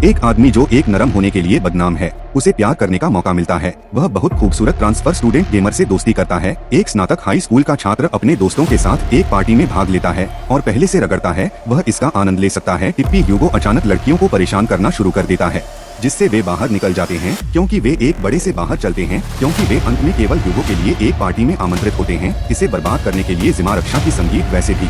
एक आदमी जो एक नरम होने के लिए बदनाम है, उसे प्यार करने का मौका मिलता है। वह बहुत खूबसूरत ट्रांसफर स्टूडेंट गेमर से दोस्ती करता है। एक स्नातक हाई स्कूल का छात्र अपने दोस्तों के साथ एक पार्टी में भाग लेता है और पहले से रगड़ता है, वह इसका आनंद ले सकता है। टिप्पी ह्यूगो अचानक लड़कियों को परेशान करना शुरू कर देता है, जिससे वे बाहर निकल जाते हैं क्योंकि वे एक बड़े से बाहर चलते हैं, क्योंकि वे अंत में केवल ह्यूगो के लिए एक पार्टी में आमंत्रित होते हैं। इसे बर्बाद करने के लिए जिमा रक्षा की संगीत वैसे भी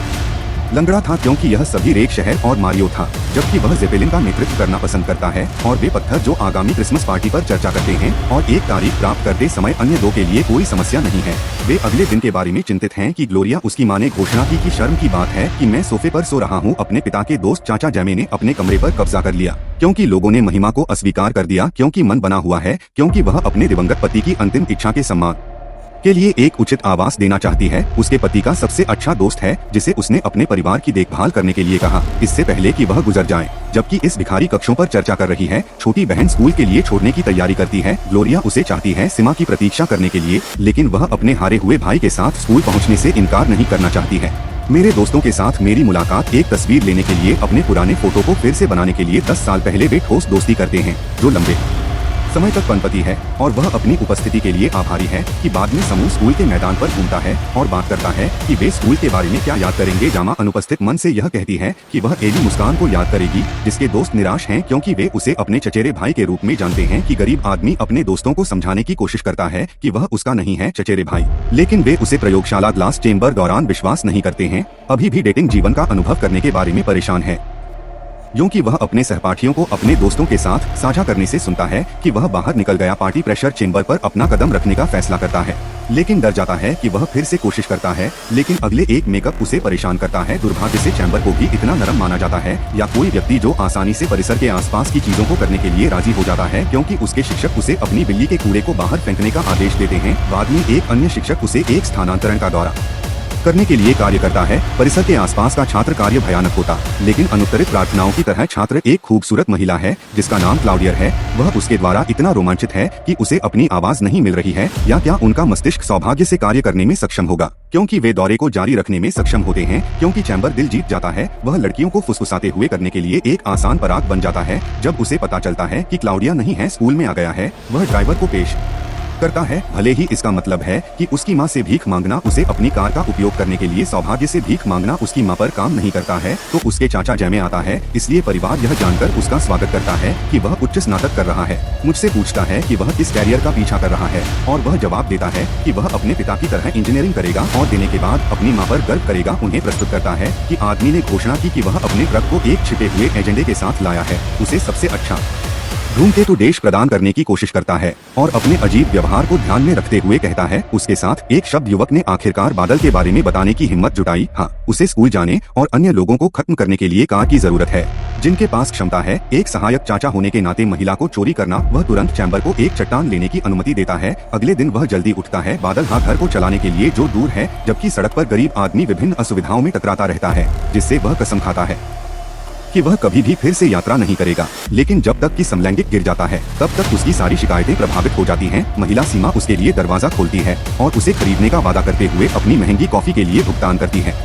लंगड़ा था, क्योंकि यह सभी रेक शहर और मारियो था, जबकि वह जेपेलिन का नेतृत्व करना पसंद करता है। और वे पत्थर जो आगामी क्रिसमस पार्टी पर चर्चा करते हैं और एक तारीख प्राप्त करते समय अन्य दो के लिए कोई समस्या नहीं है। वे अगले दिन के बारे में चिंतित हैं कि ग्लोरिया उसकी माँ ने घोषणा की कि शर्म की बात है कि मैं सोफे पर सो रहा हूँ। अपने पिता के दोस्त चाचा जैमे ने अपने कमरे पर कब्जा कर लिया, क्योंकि लोगों ने महिमा को अस्वीकार कर दिया, क्योंकि मन बना हुआ है, क्योंकि वह अपने दिवंगत पति की अंतिम इच्छा के सम्मान के लिए एक उचित आवास देना चाहती है। उसके पति का सबसे अच्छा दोस्त है, जिसे उसने अपने परिवार की देखभाल करने के लिए कहा, इससे पहले कि वह गुजर जाए। जबकि इस भिखारी कक्षों पर चर्चा कर रही है, छोटी बहन स्कूल के लिए छोड़ने की तैयारी करती है। ग्लोरिया उसे चाहती है सिमा की प्रतीक्षा करने के लिए, लेकिन वह अपने हारे हुए भाई के साथ स्कूल पहुँचने से इनकार नहीं करना चाहती है। मेरे दोस्तों के साथ मेरी मुलाकात एक तस्वीर लेने के लिए अपने पुराने फोटो को फिर से बनाने के लिए 10 साल पहले वे ठोस दोस्ती करते हैं, जो लंबे समय तक पनपती है। और वह अपनी उपस्थिति के लिए आभारी है कि बाद में समूह स्कूल के मैदान पर घूमता है और बात करता है कि वे स्कूल के बारे में क्या याद करेंगे। जामा अनुपस्थित मन से यह कहती है कि वह एली मुस्कान को याद करेगी, जिसके दोस्त निराश हैं क्योंकि वे उसे अपने चचेरे भाई के रूप में जानते हैं। कि गरीब आदमी अपने दोस्तों को समझाने की कोशिश करता है कि वह उसका नहीं है चचेरे भाई, लेकिन वे उसे प्रयोगशाला ग्लास चेम्बर दौरान विश्वास नहीं करते हैं। अभी भी डेटिंग जीवन का अनुभव करने के बारे में परेशान है, क्योंकि वह अपने सहपाठियों को अपने दोस्तों के साथ साझा करने से सुनता है कि वह बाहर निकल गया। पार्टी प्रेशर चेम्बर पर अपना कदम रखने का फैसला करता है, लेकिन डर जाता है कि वह फिर से कोशिश करता है, लेकिन अगले एक मेकअप उसे परेशान करता है। दुर्भाग्य से चैम्बर को भी इतना नरम माना जाता है, या कोई व्यक्ति जो आसानी से परिसर के आसपास की चीजों को करने के लिए राजी हो जाता है, क्योंकि उसके शिक्षक उसे अपनी बिल्ली के कूड़े को बाहर फेंकने का आदेश देते हैं। बाद में एक अन्य शिक्षक उसे एक स्थानांतरण का दौरा करने के लिए कार्य करता है। परिसर के आसपास का छात्र कार्य भयानक होता, लेकिन अनुत्तरित प्रार्थनाओं की तरह छात्र एक खूबसूरत महिला है जिसका नाम क्लाउडियर है। वह उसके द्वारा इतना रोमांचित है कि उसे अपनी आवाज नहीं मिल रही है, या क्या उनका मस्तिष्क सौभाग्य से कार्य करने में सक्षम होगा, क्योंकि वे दौरे को जारी रखने में सक्षम होते हैं, क्योंकि चैम्बर दिल जीत जाता है। वह लड़कियों को फुसफुसाते हुए करने के लिए एक आसान पराग बन जाता है। जब उसे पता चलता है कि क्लाउडिया नहीं है, स्कूल में आ गया है, वह ड्राइवर को पेश करता है, भले ही इसका मतलब है कि उसकी माँ से भीख मांगना उसे अपनी कार का उपयोग करने के लिए सौभाग्य से भीख मांगना उसकी माँ पर काम नहीं करता है। तो उसके चाचा जैमे आता है, इसलिए परिवार यह जानकर उसका स्वागत करता है कि वह उच्च स्नातक कर रहा है। मुझसे पूछता है कि वह किस कैरियर का पीछा कर रहा है, और वह जवाब देता है कि वह अपने पिता की तरह इंजीनियरिंग करेगा, और देने के बाद अपनी माँ पर गर्व करेगा। उन्हें प्रस्तुत करता है कि आदमी ने घोषणा की कि वह अपने ट्रक को एक छिपे हुए एजेंडे के साथ लाया है। उसे सबसे अच्छा धूमकेतु देश प्रदान करने की कोशिश करता है और अपने अजीब व्यवहार को ध्यान में रखते हुए कहता है। उसके साथ एक शब्द युवक ने आखिरकार बादल के बारे में बताने की हिम्मत जुटाई। हाँ, उसे स्कूल जाने और अन्य लोगों को खत्म करने के लिए कार की जरूरत है, जिनके पास क्षमता है। एक सहायक चाचा होने के नाते महिला को चोरी करना, वह तुरंत चैम्बर को एक चट्टान लेने की अनुमति देता है। अगले दिन वह जल्दी उठता है, बादल घर को चलाने के लिए जो दूर है, जबकि सड़क पर गरीब आदमी विभिन्न असुविधाओं में टकराता रहता है, जिससे वह कसम खाता है कि वह कभी भी फिर से यात्रा नहीं करेगा। लेकिन जब तक कि समलैंगिक गिर जाता है, तब तक उसकी सारी शिकायतें प्रभावित हो जाती हैं। महिला सीमा उसके लिए दरवाजा खोलती है और उसे खरीदने का वादा करते हुए अपनी महंगी कॉफी के लिए भुगतान करती है।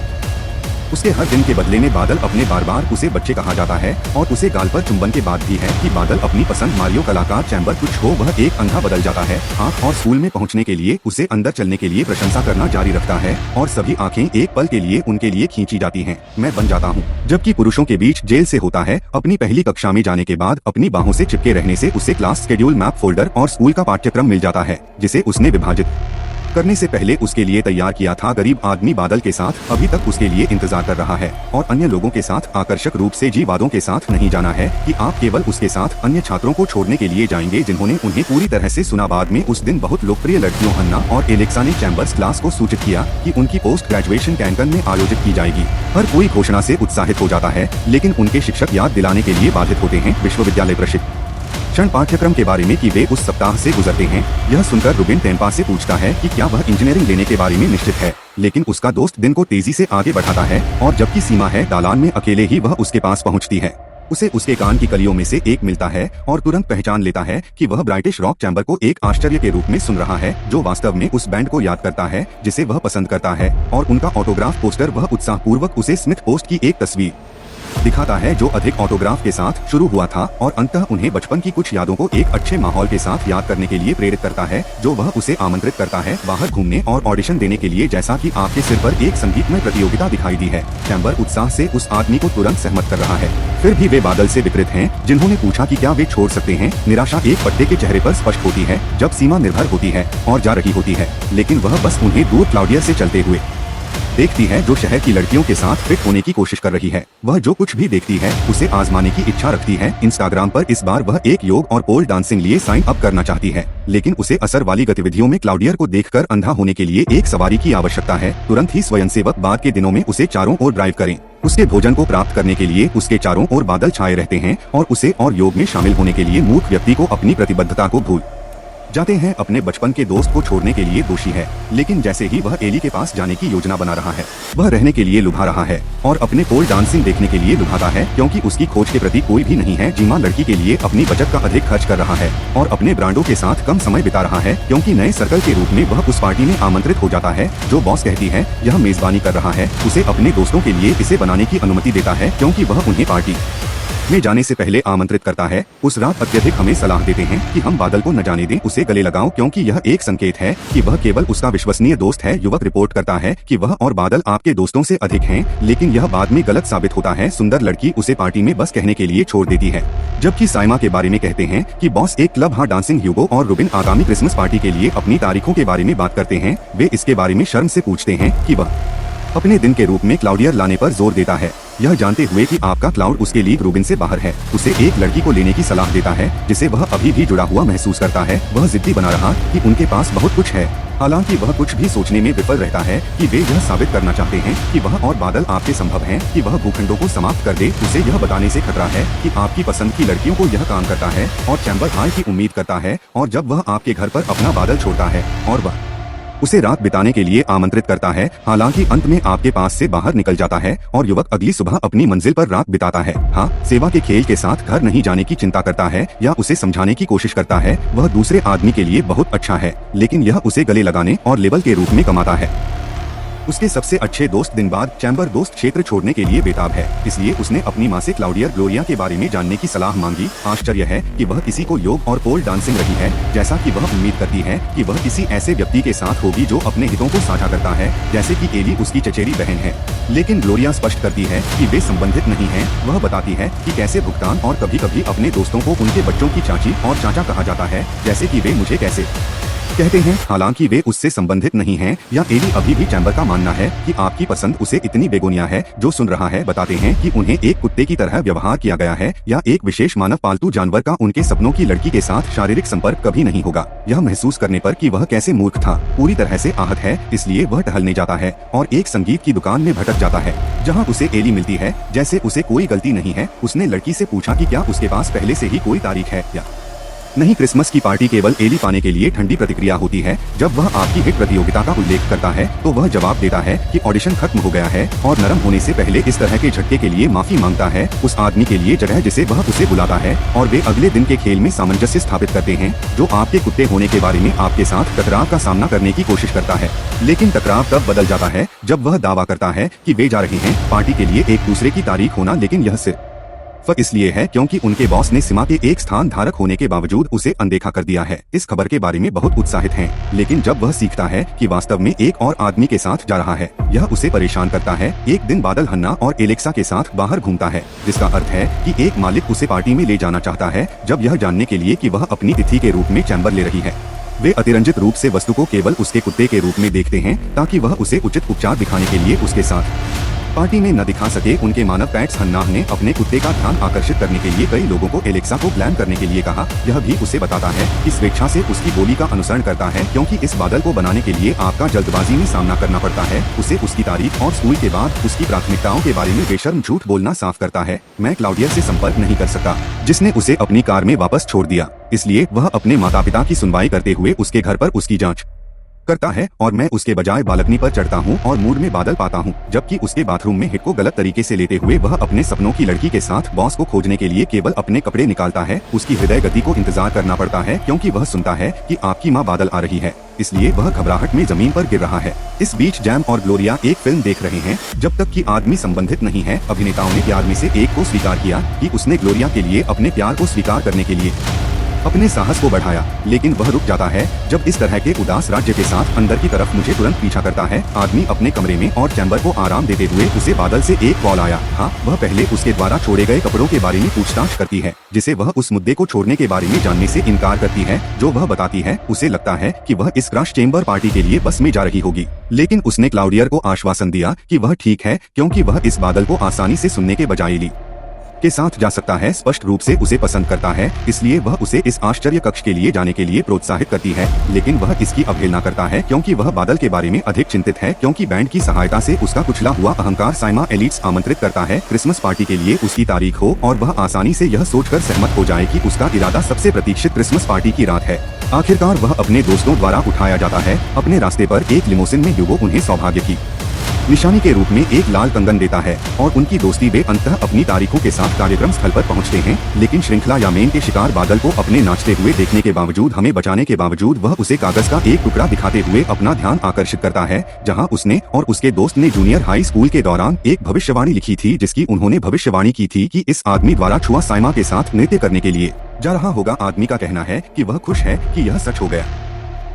उसके हर दिन के बदले में बादल अपने बार बार उसे बच्चे कहा जाता है, और उसे गाल पर चुंबन के बाद भी है कि बादल अपनी पसंद मारियो कलाकार चैम्बर कुछ हो, वह एक अंधा बदल जाता है। आँख और स्कूल में पहुंचने के लिए उसे अंदर चलने के लिए प्रशंसा करना जारी रखता है, और सभी आंखें एक पल के लिए उनके लिए खींची जाती हैं। मैं बन जाता हूँ। जबकि पुरुषों के बीच जेल से होता है। अपनी पहली कक्षा में जाने के बाद अपनी बाहों से चिपके रहने से उसे क्लास स्केड्यूल मैप फोल्डर और स्कूल का पाठ्यक्रम मिल जाता है, जिसे उसने विभाजित करने से पहले उसके लिए तैयार किया था। गरीब आदमी बादल के साथ अभी तक उसके लिए इंतजार कर रहा है, और अन्य लोगों के साथ आकर्षक रूप से जी वादों के साथ नहीं जाना है कि आप केवल उसके साथ अन्य छात्रों को छोड़ने के लिए जाएंगे जिन्होंने उन्हें पूरी तरह से सुना। बाद में उस दिन बहुत लोकप्रिय लड़कियों हन्ना और एलेक्सा ने चैम्बर्स क्लास को सूचित किया कि उनकी पोस्ट ग्रेजुएशन कैंकन में आयोजित की जाएगी। हर कोई घोषणा से उत्साहित हो जाता है, लेकिन उनके शिक्षक याद दिलाने के लिए बाधित होते हैं। विश्वविद्यालय प्रशिक्षण पाठ्यक्रम के बारे में कि वे उस सप्ताह से गुजरते हैं। यह सुनकर रुबिन टेम्पा से पूछता है कि क्या वह इंजीनियरिंग लेने के बारे में निश्चित है, लेकिन उसका दोस्त दिन को तेजी से आगे बढ़ाता है, और जबकि सीमा है दालान में अकेले ही वह उसके पास पहुंचती है। उसे उसके कान की कलियों में से एक मिलता है और तुरंत पहचान लेता है कि वह ब्राइटिश रॉक चैम्बर को एक आश्चर्य के रूप में सुन रहा है, जो वास्तव में उस बैंड को याद करता है जिसे वह पसंद करता है, और उनका ऑटोग्राफ पोस्टर। वह उत्साहपूर्वक उसे स्मिथ पोस्ट की एक तस्वीर दिखाता है जो अधिक ऑटोग्राफ के साथ शुरू हुआ था और अंततः उन्हें बचपन की कुछ यादों को एक अच्छे माहौल के साथ याद करने के लिए प्रेरित करता है, जो वह उसे आमंत्रित करता है बाहर घूमने और ऑडिशन देने के लिए, जैसा कि आपके सिर पर एक संगीतमय प्रतियोगिता दिखाई दी है। चैम्बर उत्साह से उस आदमी को तुरंत सहमत कर रहा है। फिर भी वे बादल से विपरीत हैं, जिन्होंने पूछा कि क्या वे छोड़ सकते हैं। निराशा एक पट्टे के चेहरे पर स्पष्ट होती है जब सीमा निर्भर होती है और जा रही होती है, लेकिन वह बस उन्हें दूर क्लाउडिया से चलते हुए देखती है, जो शहर की लड़कियों के साथ फिट होने की कोशिश कर रही है। वह जो कुछ भी देखती है उसे आजमाने की इच्छा रखती है। इंस्टाग्राम पर इस बार वह एक योग और पोल डांसिंग लिए साइन अप करना चाहती है, लेकिन उसे असर वाली गतिविधियों में क्लाउडियर को देखकर अंधा होने के लिए एक सवारी की आवश्यकता है। तुरंत ही स्वयंसेवक बाद के दिनों में उसे चारों ओर ड्राइव करें। उसके भोजन को प्राप्त करने के लिए उसके चारों ओर बादल छाए रहते हैं और उसे और योग में शामिल होने के लिए मूर्ख व्यक्ति को अपनी प्रतिबद्धता को भूल जाते हैं। अपने बचपन के दोस्त को छोड़ने के लिए दोषी है, लेकिन जैसे ही वह एली के पास जाने की योजना बना रहा है, वह रहने के लिए लुभा रहा है और अपने पोल डांसिंग देखने के लिए लुभाता है, क्योंकि उसकी खोज के प्रति कोई भी नहीं है। जीमा लड़की के लिए अपनी बचत का अधिक खर्च कर रहा है और अपने ब्रांडों के साथ कम समय बिता रहा है, क्योंकि नए सर्कल के रूप में वह उस पार्टी में आमंत्रित हो जाता है जो बॉस कहती है यह मेजबानी कर रहा है। उसे अपने दोस्तों के लिए इसे बनाने की अनुमति देता है, क्योंकि वह उन्हें पार्टी में जाने से पहले आमंत्रित करता है। उस रात अत्यधिक हमें सलाह देते हैं कि हम बादल को न जाने दें, उसे गले लगाओ, क्योंकि यह एक संकेत है कि वह केवल उसका विश्वसनीय दोस्त है। युवक रिपोर्ट करता है कि वह और बादल आपके दोस्तों से अधिक हैं, लेकिन यह बाद में गलत साबित होता है। सुंदर लड़की उसे पार्टी में बस कहने के लिए छोड़ देती है, जबकि साइमा के बारे में कहते हैं कि बॉस एक क्लब हाँ डांसिंग। ह्यूगो और रुबिन आगामी क्रिसमस पार्टी के लिए अपनी तारीखों के बारे में बात करते हैं। वे इसके बारे में शर्म से पूछते हैं कि वह अपने दिन के रूप में क्लाउडियर लाने पर जोर देता है, यह जानते हुए कि आपका क्लाउड उसके लीग रूबिन से बाहर है। उसे एक लड़की को लेने की सलाह देता है जिसे वह अभी भी जुड़ा हुआ महसूस करता है। वह जिद्दी बना रहा कि उनके पास बहुत कुछ है, हालांकि वह कुछ भी सोचने में विफल रहता है कि वे यह साबित करना चाहते हैं कि वह और बादल आपके संभव हैं, कि वह भूखंडों को समाप्त कर दे। उसे यह बताने से खतरा है कि आपकी पसंद की लड़कियों को यह काम करता है और चैम्बर हार की उम्मीद करता है। और जब वह आपके घर पर अपना बादल छोड़ता है और वह उसे रात बिताने के लिए आमंत्रित करता है, हालांकि अंत में आपके पास से बाहर निकल जाता है और युवक अगली सुबह अपनी मंजिल पर रात बिताता है। हाँ, सेवा के खेल के साथ घर नहीं जाने की चिंता करता है या उसे समझाने की कोशिश करता है वह दूसरे आदमी के लिए बहुत अच्छा है, लेकिन यह उसे गले लगाने और लेबल के रूप में कमाता है। उसके सबसे अच्छे दोस्त दिन बाद चैम्बर दोस्त क्षेत्र छोड़ने के लिए बेताब है, इसलिए उसने अपनी माँ से क्लाउडियर ग्लोरिया के बारे में जानने की सलाह मांगी। आश्चर्य है कि वह किसी को योग और पोल डांसिंग रही है, जैसा कि वह उम्मीद करती है कि वह किसी ऐसे व्यक्ति के साथ होगी जो अपने हितों को साझा करता है, जैसे कि एली उसकी चचेरी बहन है। लेकिन ग्लोरिया स्पष्ट करती है कि वे संबंधित नहीं हैं। वह बताती है कि कैसे भुगतान और कभी कभी अपने दोस्तों को उनके बच्चों की चाची और चाचा कहा जाता है, जैसे कि वे मुझे कैसे कहते हैं, हालांकि वे उससे संबंधित नहीं हैं। या एली अभी भी चैम्बर का मानना है कि आपकी पसंद उसे इतनी बेगुनिया है जो सुन रहा है। बताते हैं कि उन्हें एक कुत्ते की तरह व्यवहार किया गया है या एक विशेष मानव पालतू जानवर का उनके सपनों की लड़की के साथ शारीरिक संपर्क कभी नहीं होगा। यह महसूस करने पर कि वह कैसे मूर्ख था, पूरी तरह से आहत है, इसलिए वह टहलने जाता है और एक संगीत की दुकान में भटक जाता है जहाँ उसे एली मिलती है। जैसे उसे कोई गलती नहीं है, उसने लड़की से पूछा कि क्या उसके पास पहले से ही कोई तारीख है या नहीं। क्रिसमस की पार्टी केवल एली पाने के लिए ठंडी प्रतिक्रिया होती है। जब वह आपकी हिट प्रतियोगिता का उल्लेख करता है तो वह जवाब देता है कि ऑडिशन खत्म हो गया है और नरम होने से पहले इस तरह के झटके के लिए माफी मांगता है उस आदमी के लिए जगह जिसे वह उसे बुलाता है। और वे अगले दिन के खेल में सामंजस्य स्थापित करते हैं, जो आपके कुत्ते होने के बारे में आपके साथ टकराव का सामना करने की कोशिश करता है। लेकिन टकराव तब बदल जाता है जब वह दावा करता है कि वे जा रहे हैं पार्टी के लिए एक दूसरे की तारीख होना, लेकिन यह सिर्फ इसलिए है क्योंकि उनके बॉस ने सीमा के एक स्थान धारक होने के बावजूद उसे अनदेखा कर दिया है। इस खबर के बारे में बहुत उत्साहित हैं, लेकिन जब वह सीखता है कि वास्तव में एक और आदमी के साथ जा रहा है, यह उसे परेशान करता है। एक दिन बादल हन्ना और एलेक्सा के साथ बाहर घूमता है, जिसका अर्थ है कि एक मालिक उसे पार्टी में ले जाना चाहता है, जब यह जानने के लिए कि वह अपनी तिथि के रूप में चैम्बर ले रही है। वे अतिरंजित रूप से वस्तु को केवल उसके कुत्ते के रूप में देखते हैं ताकि वह उसे उचित उपचार दिखाने के लिए उसके साथ पार्टी में न दिखा सके। उनके मानव पैट्स हन्नाह ने अपने कुत्ते का ध्यान आकर्षित करने के लिए कई लोगों को एलेक्सा को ग्लैम करने के लिए कहा। यह भी उसे बताता है कि स्वेच्छा से उसकी बोली का अनुसरण करता है, क्योंकि इस बादल को बनाने के लिए आपका जल्दबाजी में सामना करना पड़ता है। उसे उसकी तारीख और स्कूल के बाद उसकी प्राथमिकताओं के बारे में बेशर्म झूठ बोलना साफ करता है। मैं क्लाउडियर से संपर्क नहीं कर सकता, जिसने उसे अपनी कार में वापस छोड़ दिया, इसलिए वह अपने माता पिता की सुनवाई करते हुए उसके घर पर उसकी जाँच करता है और मैं उसके बजाय बालकनी पर चढ़ता हूँ और मूड में बादल पाता हूँ। जबकि उसके बाथरूम में हिट को गलत तरीके से लेते हुए वह अपने सपनों की लड़की के साथ बॉस को खोजने के लिए केवल अपने कपड़े निकालता है। उसकी हृदय गति को इंतजार करना पड़ता है क्योंकि वह सुनता है कि आपकी माँ बादल आ रही है, इसलिए वह घबराहट में जमीन पर गिर रहा है। इस बीच जैम और ग्लोरिया एक फिल्म देख रहे हैं। जब तक कि आदमी संबंधित नहीं है, अभिनेताओं ने प्यार में से एक को स्वीकार किया कि उसने ग्लोरिया के लिए अपने प्यार को स्वीकार करने के लिए अपने साहस को बढ़ाया, लेकिन वह रुक जाता है जब इस तरह के उदास राज्य के साथ अंदर की तरफ मुझे तुरंत पीछा करता है। आदमी अपने कमरे में और चैम्बर को आराम देते हुए उसे बादल से एक कॉल आया। हाँ, वह पहले उसके द्वारा छोड़े गए कपड़ों के बारे में पूछताछ करती है, जिसे वह उस मुद्दे को छोड़ने के बारे में जानने से इनकार करती है जो वह बताती है। उसे लगता है कि वह इस क्रश चेम्बर पार्टी के लिए बस में जा रही होगी, लेकिन उसने क्लाउडियर को आश्वासन दिया कि वह ठीक है क्योंकि वह इस बादल को आसानी से सुनने के बजाय ली के साथ जा सकता है। स्पष्ट रूप से उसे पसंद करता है, इसलिए वह उसे इस आश्चर्य कक्ष के लिए जाने के लिए प्रोत्साहित करती है, लेकिन वह इसकी अवहेलना करता है क्योंकि वह बादल के बारे में अधिक चिंतित है। क्योंकि बैंड की सहायता से उसका कुचला हुआ अहंकार साइमा एलिट्स आमंत्रित करता है क्रिसमस पार्टी के लिए उसकी तारीख हो और वह आसानी से यह सोचकर सहमत हो जाए कि उसका इरादा सबसे प्रतीक्षित क्रिसमस पार्टी की रात है। आखिरकार वह अपने दोस्तों द्वारा उठाया जाता है। अपने रास्ते पर एक लिमोसिन में ह्यूगो उन्हें सौभाग्य की निशानी के रूप में एक लाल कंगन देता है और उनकी दोस्ती वे अंततः अपनी तारीखों के साथ कार्यक्रम स्थल पर पहुंचते हैं। लेकिन श्रृंखला या मेन के शिकार बादल को अपने नाचते हुए देखने के बावजूद, हमें बचाने के बावजूद, वह उसे कागज का एक टुकड़ा दिखाते हुए अपना ध्यान आकर्षित करता है, जहां उसने और उसके दोस्त ने जूनियर हाई स्कूल के दौरान एक भविष्यवाणी लिखी थी, जिसकी उन्होंने भविष्यवाणी की थी कि इस आदमी द्वारा छुआ साइमा के साथ नृत्य करने के लिए जा रहा होगा। आदमी का कहना है कि वह खुश है कि यह सच हो गया।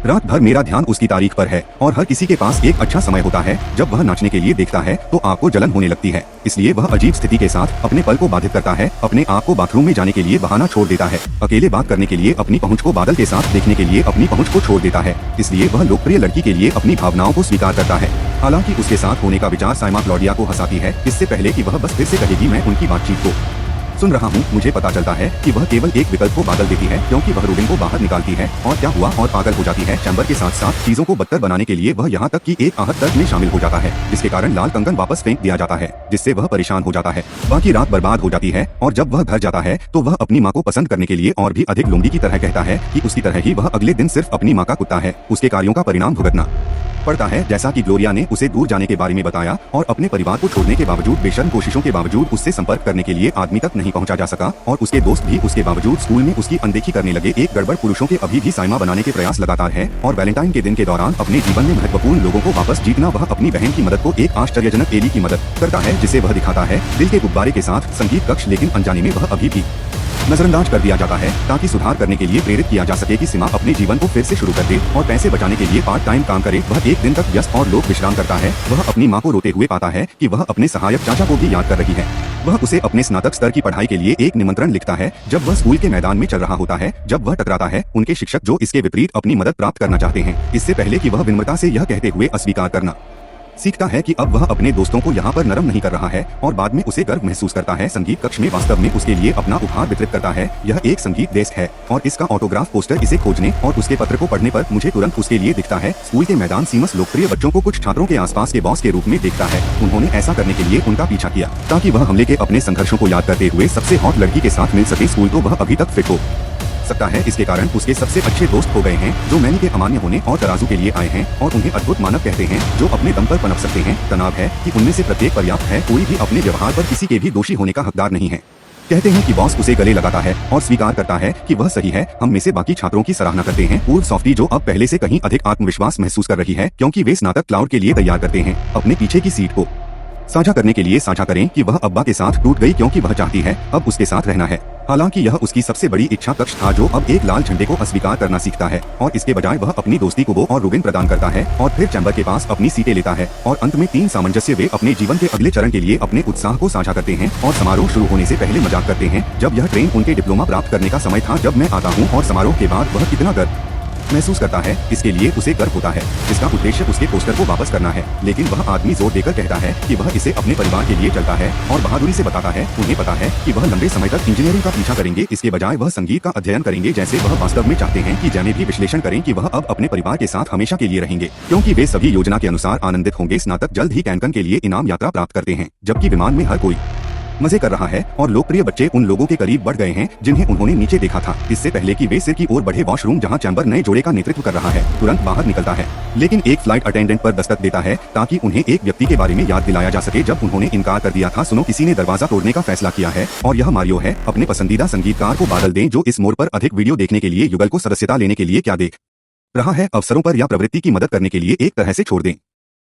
रात भर मेरा ध्यान उसकी तारीख पर है और हर किसी के पास एक अच्छा समय होता है। जब वह नाचने के लिए देखता है तो आपको जलन होने लगती है, इसलिए वह अजीब स्थिति के साथ अपने पल को बाधित करता है। अपने आप को बाथरूम में जाने के लिए बहाना छोड़ देता है, अकेले बात करने के लिए अपनी पहुंच को, बादल के साथ देखने के लिए अपनी पहुंच को छोड़ देता है, इसलिए वह लोकप्रिय लड़की के लिए अपनी भावनाओं को स्वीकार करता है। हालांकि उसके साथ होने का विचार साइमा क्लॉडिया को हंसाती है, इससे पहले कि वह बस फिर से कहेगी मैं उनकी बातचीत को सुन रहा हूँ। मुझे पता चलता है कि वह केवल एक विकल्प को बादल देती है क्योंकि वह रूबिन को बाहर निकालती है और क्या हुआ और पागल हो जाती है। चैम्बर के साथ साथ चीजों को बदतर बनाने के लिए वह यहाँ तक कि एक आहत दर्द में शामिल हो जाता है, जिसके कारण लाल कंगन वापस फेंक दिया जाता है, जिससे वह परेशान हो जाता है। बाकी रात बर्बाद हो जाती है और जब वह घर जाता है तो वह अपनी माँ को पसंद करने के लिए और भी अधिक लुंगी की तरह कहता है कि उसकी तरह ही वह अगले दिन सिर्फ अपनी माँ का कुत्ता है। उसके कार्यों का परिणाम भुगतना पड़ता है, जैसा कि ग्लोरिया ने उसे दूर जाने के बारे में बताया और अपने परिवार को छोड़ने के बावजूद, बेशर्म कोशिशों के बावजूद उससे संपर्क करने के लिए आदमी तक नहीं पहुंचा जा सका और उसके दोस्त भी उसके बावजूद स्कूल में उसकी अनदेखी करने लगे। एक गड़बड़ पुरुषों के अभी भी साइमा बनाने के प्रयास लगातार है और वैलेंटाइन के दिन के दौरान अपने जीवन में महत्वपूर्ण लोगों को वापस जीतना, वह अपनी बहन की मदद को एक आश्चर्यजनक एली की मदद करता है, जिसे वह दिखाता है दिल के गुब्बारे के साथ संगीत कक्ष, लेकिन अनजाने में वह अभी भी नजरअंदाज कर दिया जाता है ताकि सुधार करने के लिए प्रेरित किया जा सके कि सीमा अपने जीवन को फिर से शुरू कर दे और पैसे बचाने के लिए पार्ट टाइम काम करे। वह एक दिन तक व्यस्त और लोग विश्राम करता है। वह अपनी माँ को रोते हुए पाता है कि वह अपने सहायक चाचा को भी याद कर रही है। वह उसे अपने स्नातक स्तर की पढ़ाई के लिए एक निमंत्रण लिखता है जब वह स्कूल के मैदान में चल रहा होता है, जब वह टकराता है उनके शिक्षक जो इसके विपरीत अपनी मदद प्राप्त करना चाहते हैं। इससे पहले कि वह विनम्रता से यह कहते हुए अस्वीकार करना सीखता है कि अब वह अपने दोस्तों को यहाँ पर नरम नहीं कर रहा है और बाद में उसे गर्व महसूस करता है। संगीत कक्ष में वास्तव में उसके लिए अपना उपहार वितरित करता है। यह एक संगीत डेस्क है और इसका ऑटोग्राफ पोस्टर इसे खोजने और उसके पत्र को पढ़ने पर मुझे तुरंत उसके लिए दिखता है। स्कूल के मैदान सीमस लोकप्रिय बच्चों को कुछ छात्रों के आसपास के बॉस के रूप में देखता है। उन्होंने ऐसा करने के लिए उनका पीछा किया ताकि वह हमले के अपने संघर्षों को याद करते हुए सबसे हॉट लड़की के साथ मिल सके। स्कूल तो वह अभी तक फिट हो सकता है, इसके कारण उसके सबसे अच्छे दोस्त हो गए हैं जो मैनी के अमान्य होने और तराजू के लिए आए हैं और उन्हें अद्भुत मानव कहते हैं जो अपने दम पर पनप सकते हैं। तनाव है कि उनमें से प्रत्येक पर्याप्त है, कोई भी अपने व्यवहार पर किसी के भी दोषी होने का हकदार नहीं है। कहते हैं कि बॉस उसे गले लगाता है और स्वीकार करता है कि वह सही है। हम में से बाकी छात्रों की सराहना करते हैं। पूर्व सॉफ्टी जो अब पहले से कहीं अधिक आत्मविश्वास महसूस कर रही है क्योंकि वे स्नातक क्लाउड के लिए तैयार करते हैं। अपने पीछे की सीट को साझा करने के लिए साझा करें कि वह अब्बा के साथ टूट गई क्योंकि वह चाहती है अब उसके साथ रहना है। हालांकि यह उसकी सबसे बड़ी इच्छा कक्ष था जो अब एक लाल झंडे को अस्वीकार करना सीखता है और इसके बजाय वह अपनी दोस्ती को वो और रूबिन प्रदान करता है और फिर चैम्बर के पास अपनी सीटें लेता है और अंत में तीन सामंजस्य वे अपने जीवन के अगले चरण के लिए अपने उत्साह को साझा करते हैं और समारोह शुरू होने से पहले मजाक करते हैं जब यह ट्रेन उनके डिप्लोमा प्राप्त करने का समय था। जब मैं आता हूँ और समारोह के बाद वह कितना गर्व महसूस करता है, इसके लिए उसे गर्व होता है। इसका उद्देश्य उसके पोस्टर को वापस करना है, लेकिन वह आदमी जोर देकर कहता है कि वह इसे अपने परिवार के लिए चलता है और बहादुरी से बताता है उन्हें पता है कि वह लंबे समय तक इंजीनियरिंग का पीछा करेंगे, इसके बजाय वह संगीत का अध्ययन करेंगे जैसे वह वास्तव में चाहते हैं। कि जैमे भी विश्लेषण करें कि वह अब अपने परिवार के साथ हमेशा के लिए रहेंगे क्योंकि वे सभी योजना के अनुसार आनंदित होंगे। स्नातक जल्द ही कैनकन के लिए इनाम यात्रा प्राप्त करते हैं जबकि विमान में हर कोई मजे कर रहा है और लोकप्रिय बच्चे उन लोगों के करीब बढ़ गए हैं जिन्हें उन्होंने नीचे देखा था। इससे पहले कि वे सिर की ओर बढ़े, वॉशरूम जहां चैम्बर नए जोड़े का नेतृत्व कर रहा है तुरंत बाहर निकलता है, लेकिन एक फ्लाइट अटेंडेंट पर दस्तक देता है ताकि उन्हें एक व्यक्ति के बारे में याद दिलाया जा सके जब उन्होंने इनकार कर दिया था। सुनो, किसी ने दरवाजा तोड़ने का फैसला किया है और यह मारियो है। अपने पसंदीदा संगीतकार को बादल दें जो इस मोड़ पर अधिक वीडियो देखने के लिए युगल को सदस्यता लेने के लिए क्या देख रहा है, अवसरों पर या प्रवृत्ति की मदद करने के लिए एक तरह से छोड़ दें।